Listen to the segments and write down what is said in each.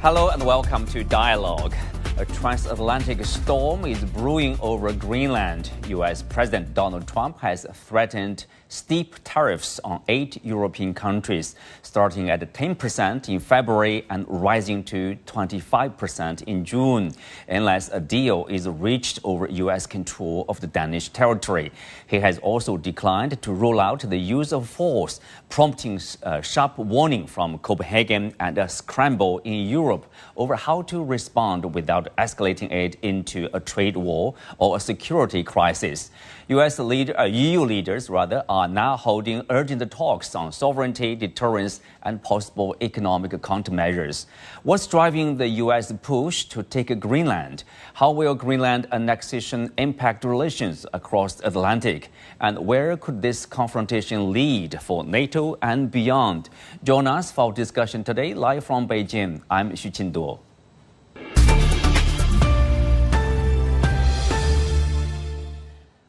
Hello and welcome to Dialogue. A transatlantic storm is brewing over Greenland. U.S. President Donald Trump has threatened steep tariffs on 8 European countries, starting at 10% in February and rising to 25% in June, unless a deal is reached over U.S. control of the Danish territory. He has also declined to rule out the use of force, prompting a sharp warning from Copenhagen and a scramble in Europe over how to respond without escalating it into a trade war or a security crisis. EU leaders are now holding urgent talks on sovereignty, deterrence, and possible economic countermeasures. What's driving the U.S. push to take Greenland? How will Greenland annexation impact relations across the Atlantic? And where could this confrontation lead for NATO and beyond? Join us for discussion today, live from Beijing. I'm Xu Qinduo.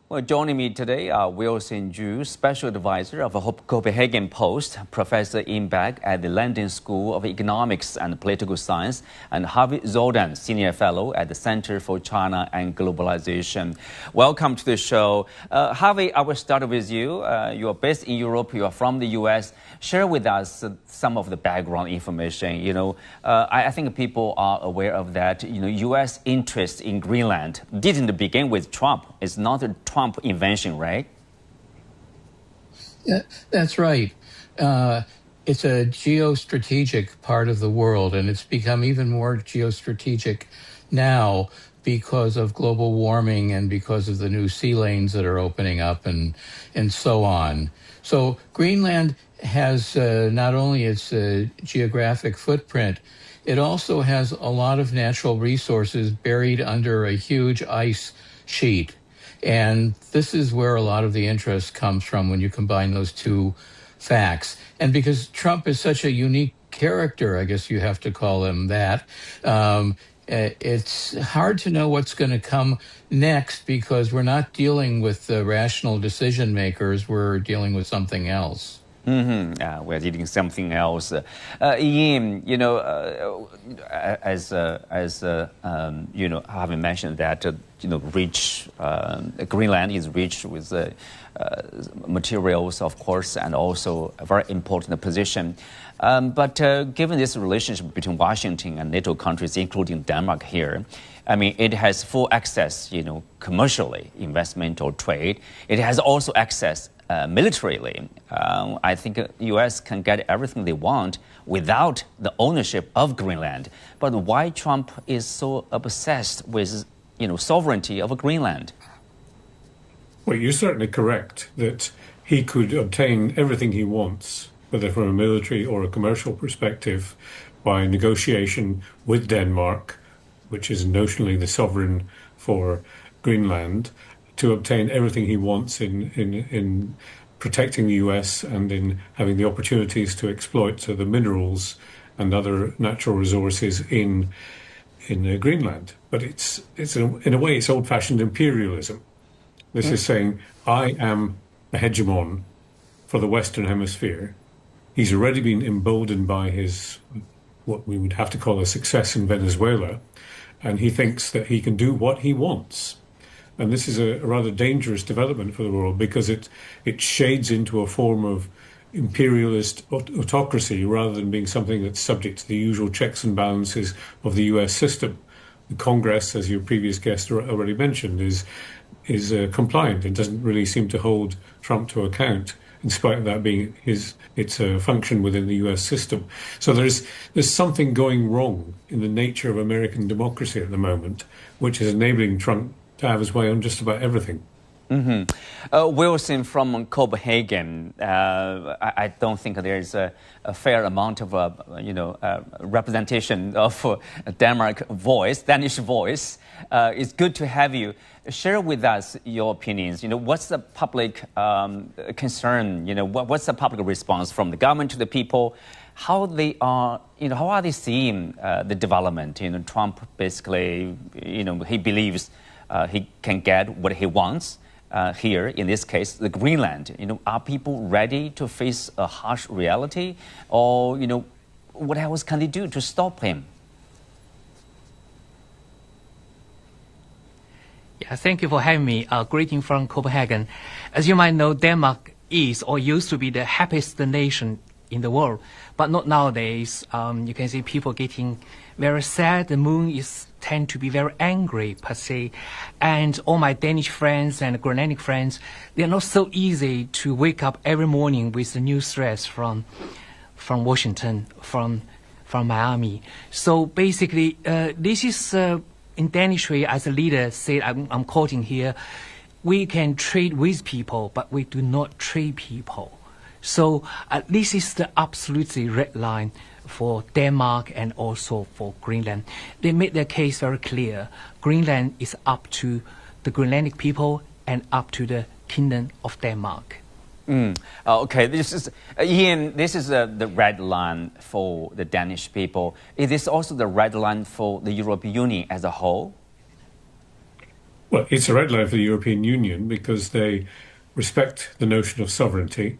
Well, joining me today are Wilson Zhu, Special Advisor of Copenhagen Post, Professor Iain Begg at the London School of Economics and Political Science, and Harvey Dzodin, Senior Fellow at the Center for China and Globalization. Welcome to the show. Harvey, I will start with you. You are based in Europe. You are from the U.S. Share with us some of the background information. I think people are aware of that. U.S. interest in Greenland didn't begin with Trump. It's not a Trump invention, right? Yeah, that's right. It's a geostrategic part of the world, and it's become even more geostrategic now because of global warming and because of the new sea lanes that are opening up and so on. So Greenland has not only its geographic footprint, it also has a lot of natural resources buried under a huge ice sheet. And this is where a lot of the interest comes from when you combine those two facts. And because Trump is such a unique character, I guess you have to call him that, it's hard to know what's going to come next because we're not dealing with the rational decision makers, we're dealing with something else. We're dealing something else. Iain, having mentioned that, Greenland is rich with materials, of course, and also a very important position. But given this relationship between Washington and NATO countries, including Denmark here, it has full access, commercially, investment or trade. It has also access militarily. I think U.S. can get everything they want without the ownership of Greenland. But why Trump is so obsessed with, sovereignty of Greenland? Well, you're certainly correct that he could obtain everything he wants, whether from a military or a commercial perspective, by negotiation with Denmark, which is notionally the sovereign for Greenland, to obtain everything he wants in protecting the U.S. and in having the opportunities to exploit the minerals and other natural resources in Greenland. But it's in a way, it's old-fashioned imperialism. This is saying, I am a hegemon for the Western Hemisphere. He's already been emboldened by his, what we would have to call a success in Venezuela, and he thinks that he can do what he wants. And this is a rather dangerous development for the world because it shades into a form of imperialist autocracy rather than being something that's subject to the usual checks and balances of the US system. The Congress, as your previous guest already mentioned, is compliant and doesn't really seem to hold Trump to account, in spite of that being its function within the US system. So there's something going wrong in the nature of American democracy at the moment, which is enabling Trump to have his way on just about everything. Wilson, from Copenhagen, I don't think there's a fair amount of representation of Danish voice. It's good to have you. Share with us your opinions. What's the public concern? What's the public response from the government to the people? How are they seeing the development? Trump basically, he believes he can get what he wants. Here, in this case, the Greenland. Are people ready to face a harsh reality, or what else can they do to stop him? Thank you for having me. Greeting from Copenhagen. As you might know, Denmark is or used to be the happiest nation in the world, but not nowadays. You can see people getting very sad. The moon tend to be very angry per se. And all my Danish friends and Greenlandic friends, they're not so easy to wake up every morning with the new threats from Washington, from Miami. So basically, this is in Danish way, as a leader said, I'm quoting here, we can trade with people, but we do not trade people. So this is the absolutely red line for Denmark and also for Greenland. They made their case very clear. Greenland is up to the Greenlandic people and up to the Kingdom of Denmark. Okay, this is Iain. This is the red line for the Danish people. Is this also the red line for the European Union as a whole? Well, it's a red line for the European Union because they respect the notion of sovereignty.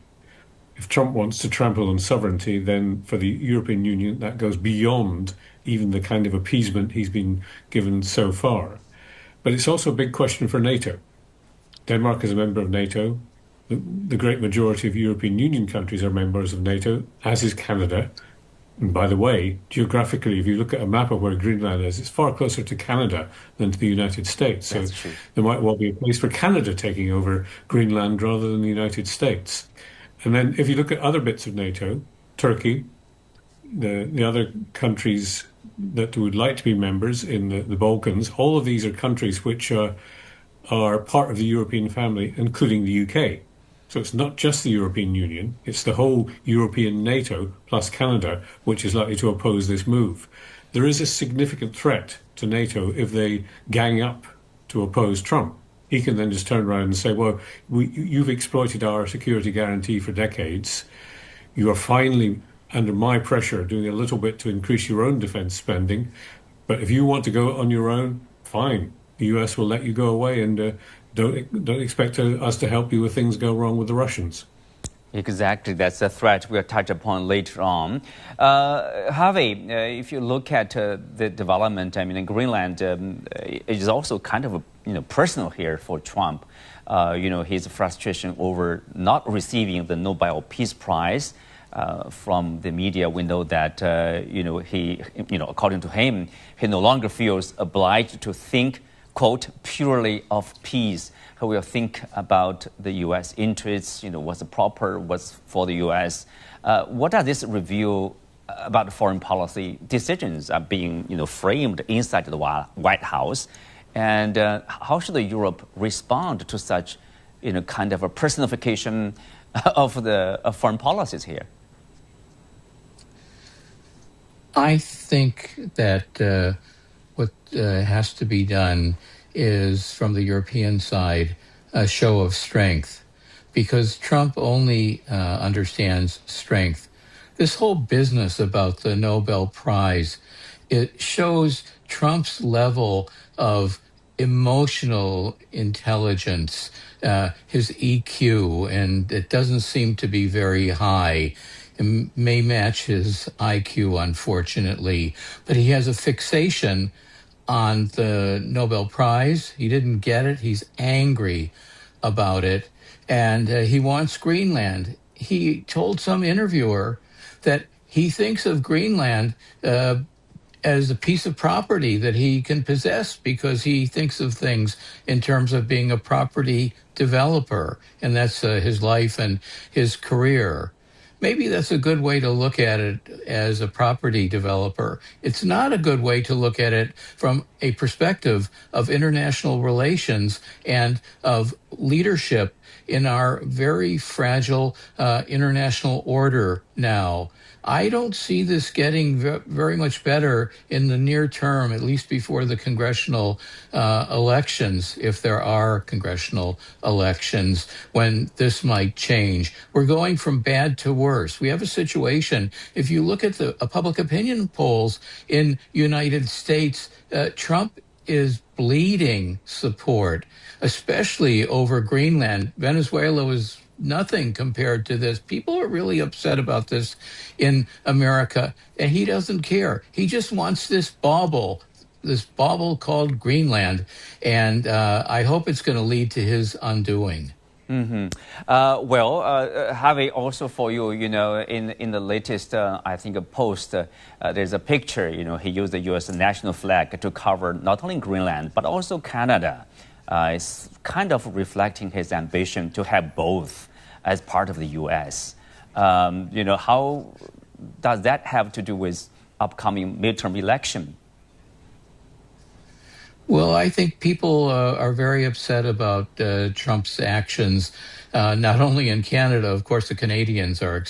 If Trump wants to trample on sovereignty, then for the European Union, that goes beyond even the kind of appeasement he's been given so far. But it's also a big question for NATO. Denmark is a member of NATO. The great majority of European Union countries are members of NATO, as is Canada. And by the way, geographically, if you look at a map of where Greenland is, it's far closer to Canada than to the United States. So there might well be a place for Canada taking over Greenland rather than the United States. And then if you look at other bits of NATO, Turkey, the other countries that would like to be members in the Balkans, all of these are countries which are part of the European family, including the UK. So it's not just the European Union, it's the whole European NATO plus Canada, which is likely to oppose this move. There is a significant threat to NATO if they gang up to oppose Trump. He can then just turn around and say, well, you've exploited our security guarantee for decades. You are finally, under my pressure, doing a little bit to increase your own defense spending. But if you want to go on your own, fine. The US will let you go away and don't expect us to help you if things go wrong with the Russians. Exactly, that's a threat we'll touch upon later on. Harvey, if you look at the development, I mean, in Greenland, it is also kind of personal here for Trump. His frustration over not receiving the Nobel Peace Prize from the media. We know that he, according to him, he no longer feels obliged to think, quote, purely of peace. He will think about the U.S. interests, what's proper, what's for the U.S. What does this reveal about foreign policy decisions are being, framed inside the White House? And how should Europe respond to such, kind of a personification of foreign policies here? I think that what has to be done is, from the European side, a show of strength, because Trump only understands strength. This whole business about the Nobel Prize, it shows Trump's level of emotional intelligence, his EQ, and it doesn't seem to be very high. It may match his IQ, unfortunately, but he has a fixation on the Nobel Prize. He didn't get it. He's angry about it, and he wants Greenland. He told some interviewer that he thinks of Greenland as a piece of property that he can possess, because he thinks of things in terms of being a property developer, and that's his life and his career. Maybe that's a good way to look at it as a property developer. It's not a good way to look at it from a perspective of international relations and of leadership in our very fragile international order now. I don't see this getting very much better in the near term, at least before the congressional elections, if there are congressional elections, when this might change. We're going from bad to worse. We have a situation, if you look at the public opinion polls in United States, Trump is bleeding support, especially over Greenland. Venezuela was nothing compared to this. People are really upset about this in America, and he doesn't care. He just wants this bauble, this bauble called Greenland, and I hope it's going to lead to his undoing. Harvey, also for you, in the latest, I think, a post, there's a picture, he used the U.S. national flag to cover not only Greenland, but also Canada. It's kind of reflecting his ambition to have both as part of the U.S. How does that have to do with upcoming midterm election? Well, I think people are very upset about Trump's actions, not only in Canada. Of course, the Canadians are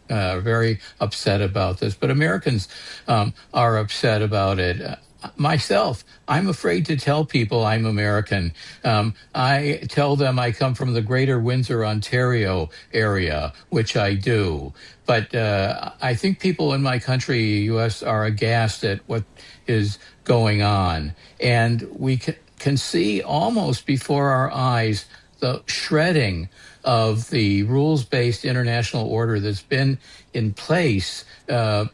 very upset about this, but Americans are upset about it. Myself, I'm afraid to tell people I'm American. I tell them I come from the Greater Windsor, Ontario area, which I do. But I think people in my country, U.S., are aghast at what is going on. And we can see almost before our eyes the shredding of the rules-based international order that's been in place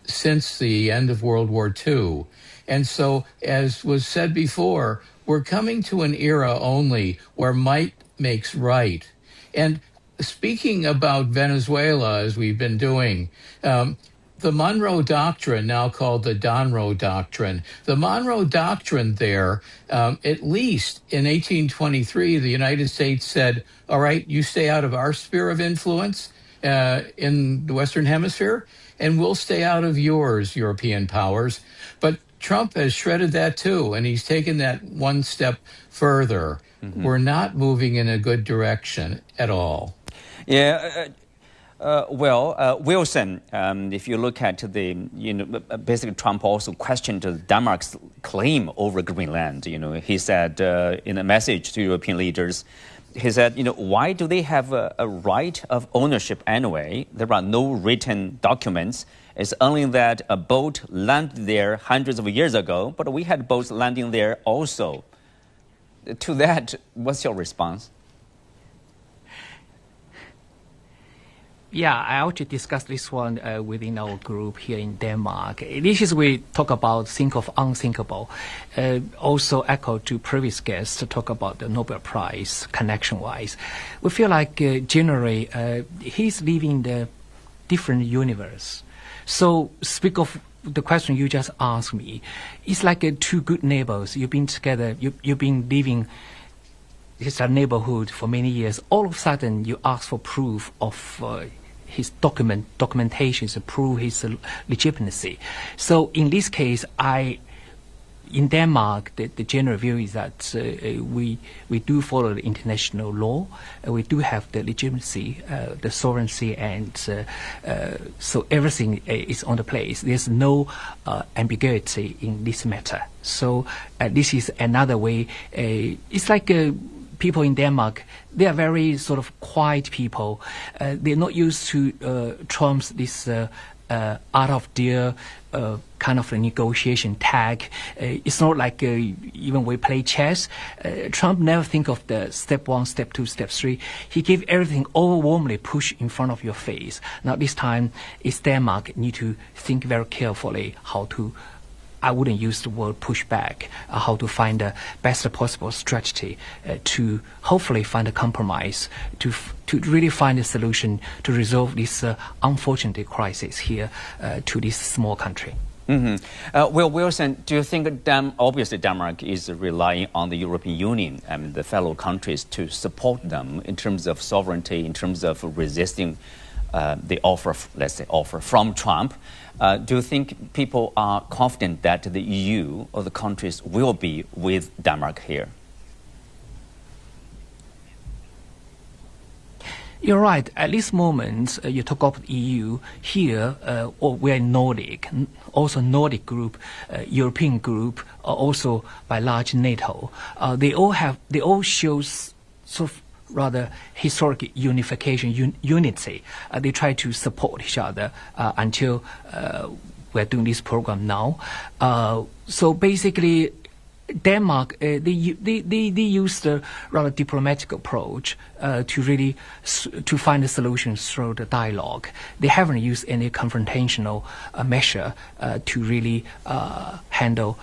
since the end of World War II. And so, as was said before, we're coming to an era only where might makes right. And speaking about Venezuela, as we've been doing, the Monroe Doctrine, now called the Donroe Doctrine, the Monroe Doctrine there, at least in 1823, the United States said, all right, you stay out of our sphere of influence in the Western Hemisphere, and we'll stay out of yours, European powers. But Trump has shredded that too, and he's taken that one step further. We're not moving in a good direction at all. Yeah. Wilson, if you look at basically Trump also questioned Denmark's claim over Greenland. He said in a message to European leaders, he said, why do they have a right of ownership anyway? There are no written documents. It's only that a boat landed there hundreds of years ago, but we had boats landing there also. To that, what's your response? Yeah, I actually discussed this one within our group here in Denmark. This is we talk about think of unthinkable. Also echo to previous guests to talk about the Nobel Prize connection-wise. We feel like generally he's living the different universe. So speak of the question you just asked me. It's like two good neighbors. You've been together. You've been living. It's a neighborhood for many years. All of a sudden, you ask for proof of his documentation to prove his legitimacy. So in this case, in Denmark, the general view is that we do follow the international law. We do have the legitimacy, the sovereignty, and so everything is on the place. There's no ambiguity in this matter. So this is another way. It's like people in Denmark, they are very sort of quiet people. They're not used to Trump's this out of deal kind of a negotiation tag. It's not like even we play chess. Trump never think of the step 1, step 2, step 3. He gave everything overwhelmingly push in front of your face. Now this time, it's Denmark need to think very carefully how to, I wouldn't use the word pushback, how to find the best possible strategy to hopefully find a compromise, to really find a solution to resolve this unfortunate crisis here to this small country. Wilson, do you think obviously Denmark is relying on the European Union and the fellow countries to support them in terms of sovereignty, in terms of resisting the offer, let's say, offer from Trump? Do you think people are confident that the EU or the countries will be with Denmark here? You're right. At this moment, you talk about EU here, or we're Nordic, also Nordic group, European group, also by large NATO. They all show sort of rather historic unification, unity. They try to support each other until we're doing this program now. So basically, Denmark, they used a rather diplomatic approach to really to find a solution through the dialogue. They haven't used any confrontational measure to really handle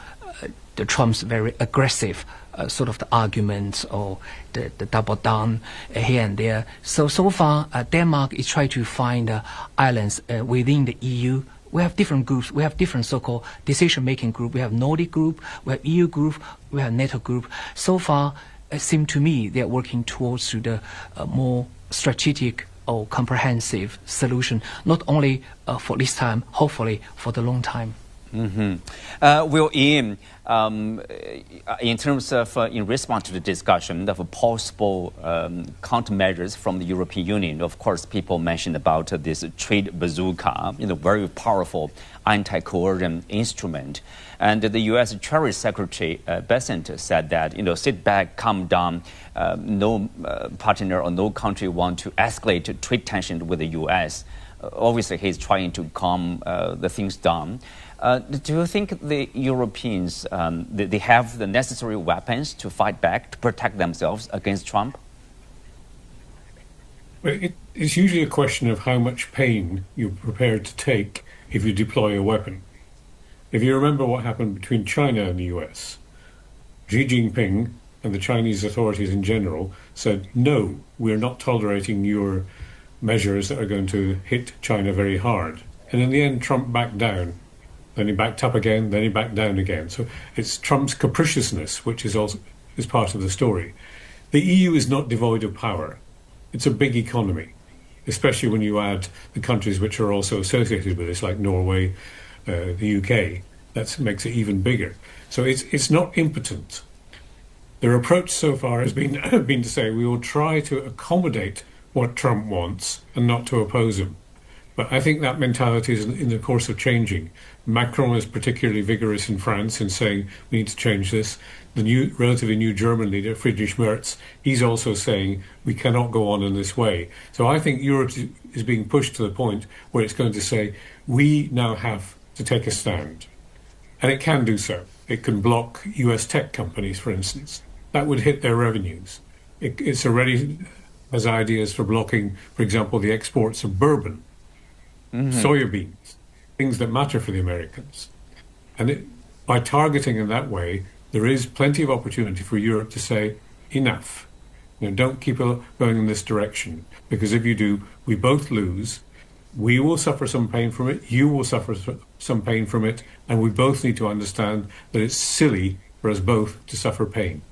the Trump's very aggressive sort of the arguments or the double down here and there. So far, Denmark is trying to find islands within the EU. We have different groups. We have different so-called decision-making group. We have Nordic group, we have EU group, we have NATO group. So far, it seems to me they are working towards to the more strategic or comprehensive solution, not only for this time, hopefully for the long time. Well, Iain, in terms of, in response to the discussion of possible countermeasures from the European Union, of course, people mentioned about this trade bazooka, very powerful anti-coercion instrument. And the U.S. Treasury Secretary Bessent said that, sit back, calm down, no partner or no country want to escalate trade tension with the U.S. Obviously, he's trying to calm the things down. Do you think the Europeans, they have the necessary weapons to fight back, to protect themselves against Trump? Well, it's usually a question of how much pain you're prepared to take if you deploy a weapon. If you remember what happened between China and the US, Xi Jinping and the Chinese authorities in general said, no, we're not tolerating your measures that are going to hit China very hard. And in the end, Trump backed down. Then he backed up again, then he backed down again. So it's Trump's capriciousness, which is part of the story. The EU is not devoid of power. It's a big economy, especially when you add the countries which are also associated with this, like Norway, the UK. That makes it even bigger. So it's not impotent. Their approach so far has been to say we will try to accommodate what Trump wants and not to oppose him. But I think that mentality is in the course of changing. Macron is particularly vigorous in France in saying we need to change this. The relatively new German leader, Friedrich Merz, he's also saying we cannot go on in this way. So I think Europe is being pushed to the point where it's going to say we now have to take a stand. And it can do so. It can block US tech companies, for instance. That would hit their revenues. It's already has ideas for blocking, for example, the exports of bourbon, soybeans, things that matter for the Americans. And by targeting in that way, there is plenty of opportunity for Europe to say, enough. Don't keep going in this direction, because if you do, we both lose. We will suffer some pain from it, you will suffer some pain from it, and we both need to understand that it's silly for us both to suffer pain.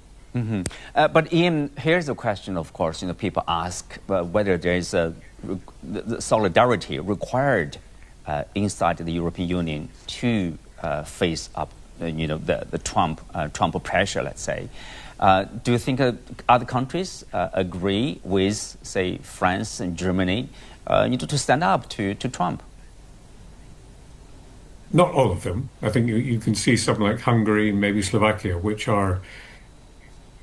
But Iain, here's a question, of course, people ask whether there is the solidarity required inside the European Union to face up, the Trump pressure, let's say. Do you think other countries agree with, say, France and Germany, to stand up to Trump? Not all of them. I think you can see something like Hungary and maybe Slovakia, which are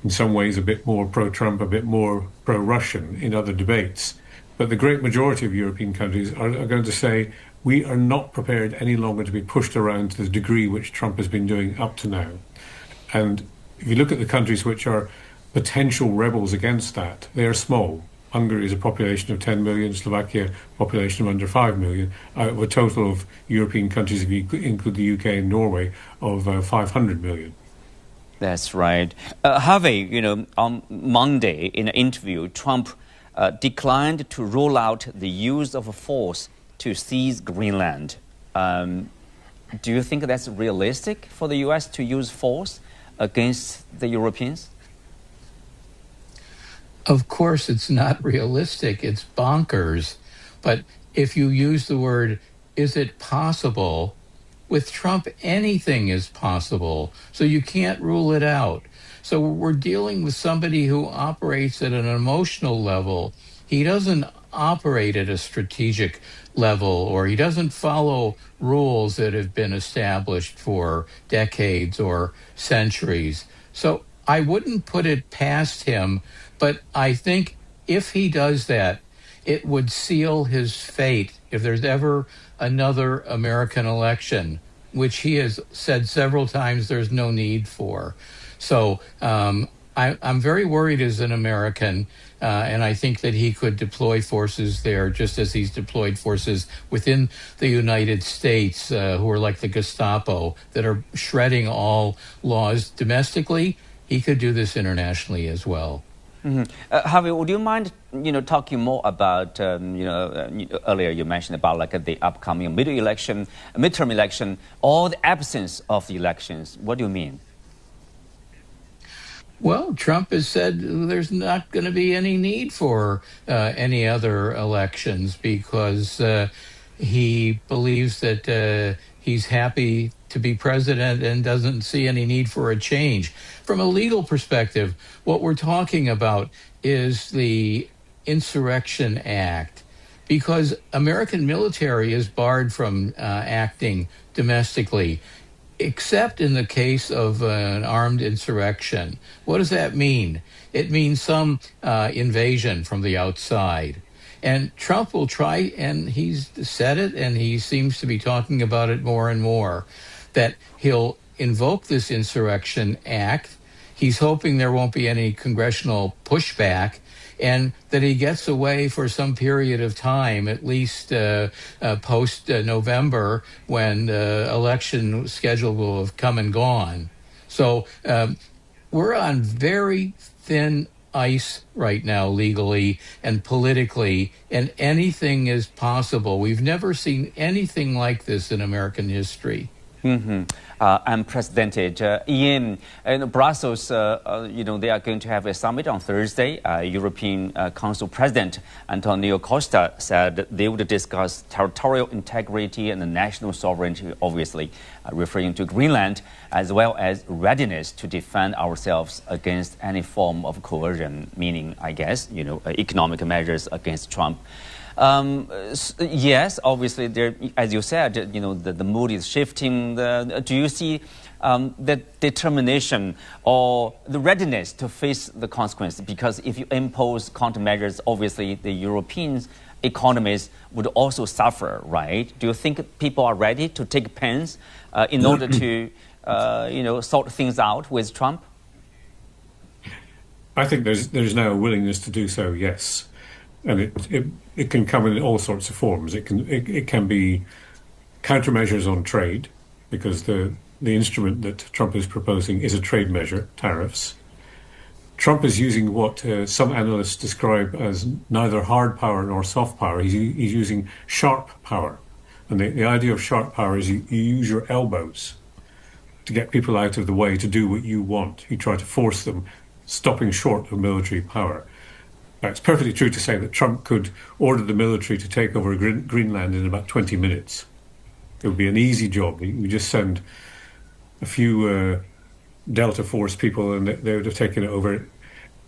in some ways a bit more pro-Trump, a bit more pro-Russian in other debates. But the great majority of European countries are going to say, we are not prepared any longer to be pushed around to the degree which Trump has been doing up to now. And if you look at the countries which are potential rebels against that, they are small. Hungary is a population of 10 million, Slovakia a population of under 5 million, out of a total of European countries, if you include the UK and Norway, of 500 million. That's right. Harvey, on Monday in an interview, Trump declined to rule out the use of force to seize Greenland. Do you think that's realistic for the U.S. to use force against the Europeans? Of course, it's not realistic. It's bonkers. But if you use the word, is it possible? With Trump, anything is possible. So you can't rule it out. So we're dealing with somebody who operates at an emotional level. He doesn't operate at a strategic level, or he doesn't follow rules that have been established for decades or centuries. So I wouldn't put it past him, but I think if he does that, it would seal his fate if there's ever another American election, which he has said several times there's no need for. So I'm very worried as an American, and I think that he could deploy forces there just as he's deployed forces within the United States who are like the Gestapo that are shredding all laws domestically. He could do this internationally as well. Harvey, would you mind, talking more about, earlier you mentioned about like the upcoming midterm election, or the absence of the elections. What do you mean? Well, Trump has said there's not going to be any need for any other elections because he believes that he's happy to be president and doesn't see any need for a change. From a legal perspective, what we're talking about is the Insurrection Act, because American military is barred from acting domestically, except in the case of an armed insurrection. What does that mean? It means some invasion from the outside. And Trump will try, and he's said it, and he seems to be talking about it more and more, that he'll invoke this Insurrection Act. He's hoping there won't be any congressional pushback, and that he gets away for some period of time, at least post-November, when the election schedule will have come and gone. So we're on very thin ice right now, legally and politically, and anything is possible. We've never seen anything like this in American history. Unprecedented. Iain, in Brussels, they are going to have a summit on Thursday. European Council President Antonio Costa said they would discuss territorial integrity and national sovereignty, obviously referring to Greenland, as well as readiness to defend ourselves against any form of coercion, meaning, I guess, economic measures against Trump. Yes, obviously, there, as you said, the mood is shifting. Do you see the determination or the readiness to face the consequences? Because if you impose countermeasures, obviously the European economies would also suffer, right? Do you think people are ready to take pains in order to, sort things out with Trump? I think there's now a willingness to do so, yes. And it can come in all sorts of forms. It can be countermeasures on trade, because the instrument that Trump is proposing is a trade measure, tariffs. Trump is using what some analysts describe as neither hard power nor soft power. He's using sharp power. And the idea of sharp power is you use your elbows to get people out of the way to do what you want. You try to force them, stopping short of military power. Now, it's perfectly true to say that Trump could order the military to take over Greenland in about 20 minutes. It would be an easy job. You just send a few Delta Force people and they would have taken it over.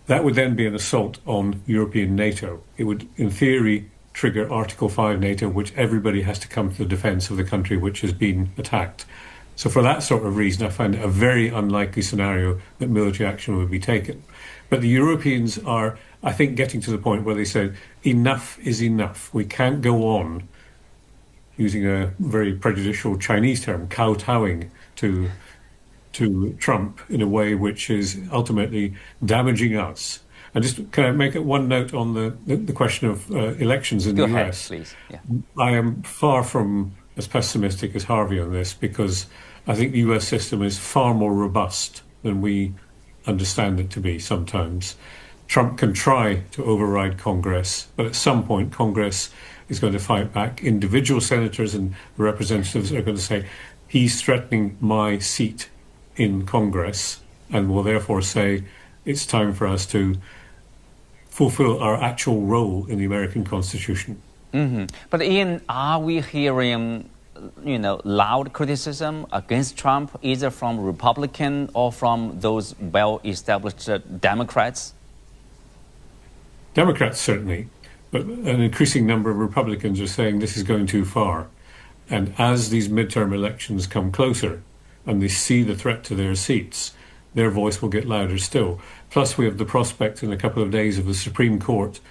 That would then be an assault on European NATO. It would, in theory, trigger Article 5 NATO, which everybody has to come to the defence of the country which has been attacked. So for that sort of reason, I find it a very unlikely scenario that military action would be taken. But the Europeans are, I think, getting to the point where they say, enough is enough. We can't go on, using a very prejudicial Chinese term, kowtowing to Trump in a way which is ultimately damaging us. And just can I make one note on the question of elections in the US? Go ahead, please. Yeah. I am far from as pessimistic as Harvey on this, because I think the US system is far more robust than we understand it to be sometimes. Trump can try to override Congress, but at some point Congress is going to fight back. Individual senators and representatives are going to say, he's threatening my seat in Congress, and will therefore say it's time for us to fulfill our actual role in the American Constitution. But Iain, are we hearing loud criticism against Trump, either from Republican or from those well-established Democrats? Democrats, certainly, but an increasing number of Republicans are saying this is going too far. And as these midterm elections come closer and they see the threat to their seats, their voice will get louder still. Plus, we have the prospect in a couple of days of the Supreme Court,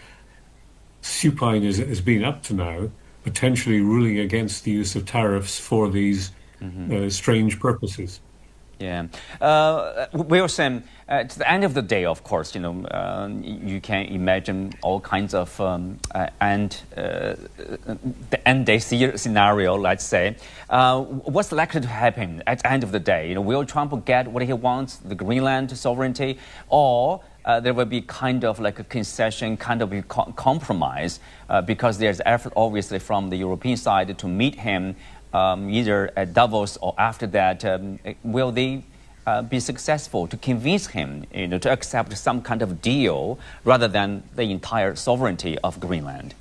supine as it has been up to now, potentially ruling against the use of tariffs for these strange purposes. Yeah. Wilson, to the end of the day, of course, you can imagine all kinds of the end day scenario, let's say. What's likely to happen at the end of the day? Will Trump get what he wants, the Greenland sovereignty, or there will be kind of like a concession, kind of a compromise, because there's effort, obviously, from the European side to meet him either at Davos or after that. Will they be successful to convince him to accept some kind of deal rather than the entire sovereignty of Greenland?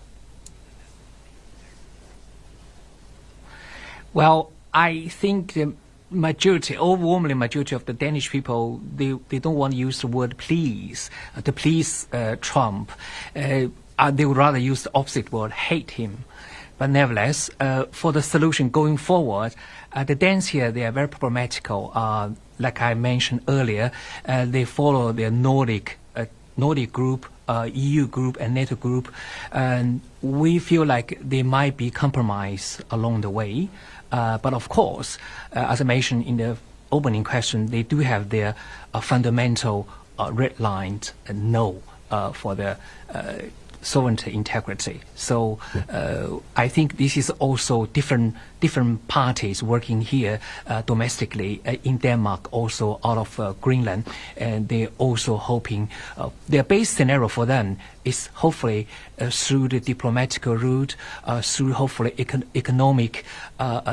Well, I think the overwhelming majority of the Danish people, they don't want to use the word please to please Trump. They would rather use the opposite word, hate him. But nevertheless, for the solution going forward, the Danes here, they are very problematical. Like I mentioned earlier, they follow the Nordic group, EU group, and NATO group. And we feel like they might be compromised along the way. But of course, as I mentioned in the opening question, they do have their fundamental red lines no for the sovereignty integrity. So I think this is also different parties working here domestically in Denmark, also out of Greenland, and they're also hoping their base scenario for them is hopefully through the diplomatic route, through hopefully economic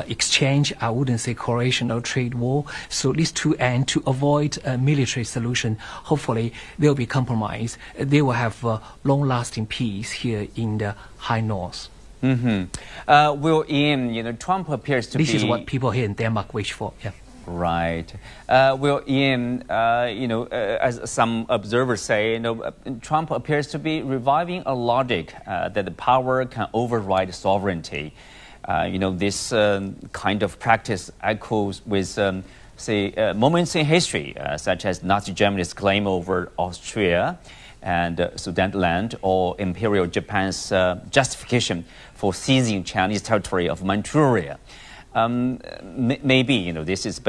exchange. I wouldn't say coercion or trade war. So these two ends to avoid a military solution. Hopefully there will be compromise. They will have long-lasting peace here in the High North. Well, Iain, Trump appears to be... This is what people here in Denmark wish for. Yeah. Right. Well, Iain, as some observers say, Trump appears to be reviving a logic that the power can override sovereignty. This kind of practice echoes with, moments in history, such as Nazi Germany's claim over Austria and Sudetenland, or Imperial Japan's justification for seizing Chinese territory of Manchuria. Maybe this is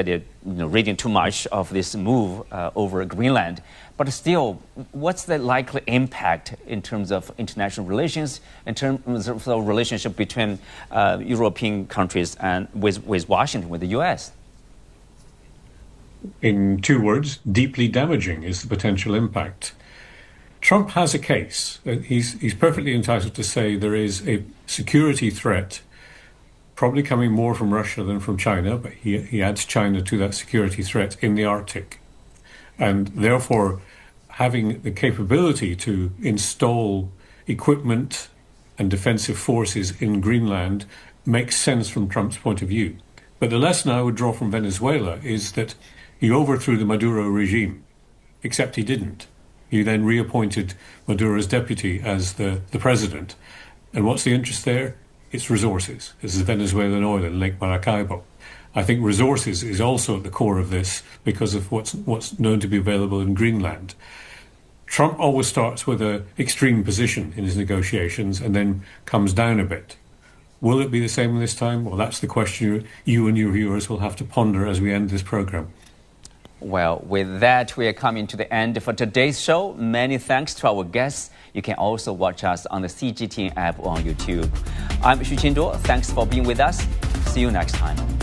reading too much of this move over Greenland, but still, what's the likely impact in terms of international relations, in terms of the relationship between European countries and with Washington, with the U.S.? In 2 words, deeply damaging is the potential impact. Trump has a case. He's perfectly entitled to say there is a security threat, probably coming more from Russia than from China, but he adds China to that security threat in the Arctic. And therefore, having the capability to install equipment and defensive forces in Greenland makes sense from Trump's point of view. But the lesson I would draw from Venezuela is that he overthrew the Maduro regime, except he didn't. He then reappointed Maduro's deputy as the president. And what's the interest there? It's resources. This is Venezuelan oil in Lake Maracaibo. I think resources is also at the core of this because of what's known to be available in Greenland. Trump always starts with an extreme position in his negotiations and then comes down a bit. Will it be the same this time? Well, that's the question you and your viewers will have to ponder as we end this program. Well, with that, we are coming to the end for today's show. Many thanks to our guests. You can also watch us on the CGTN app on YouTube. I'm Xu Qinduo. Thanks for being with us. See you next time.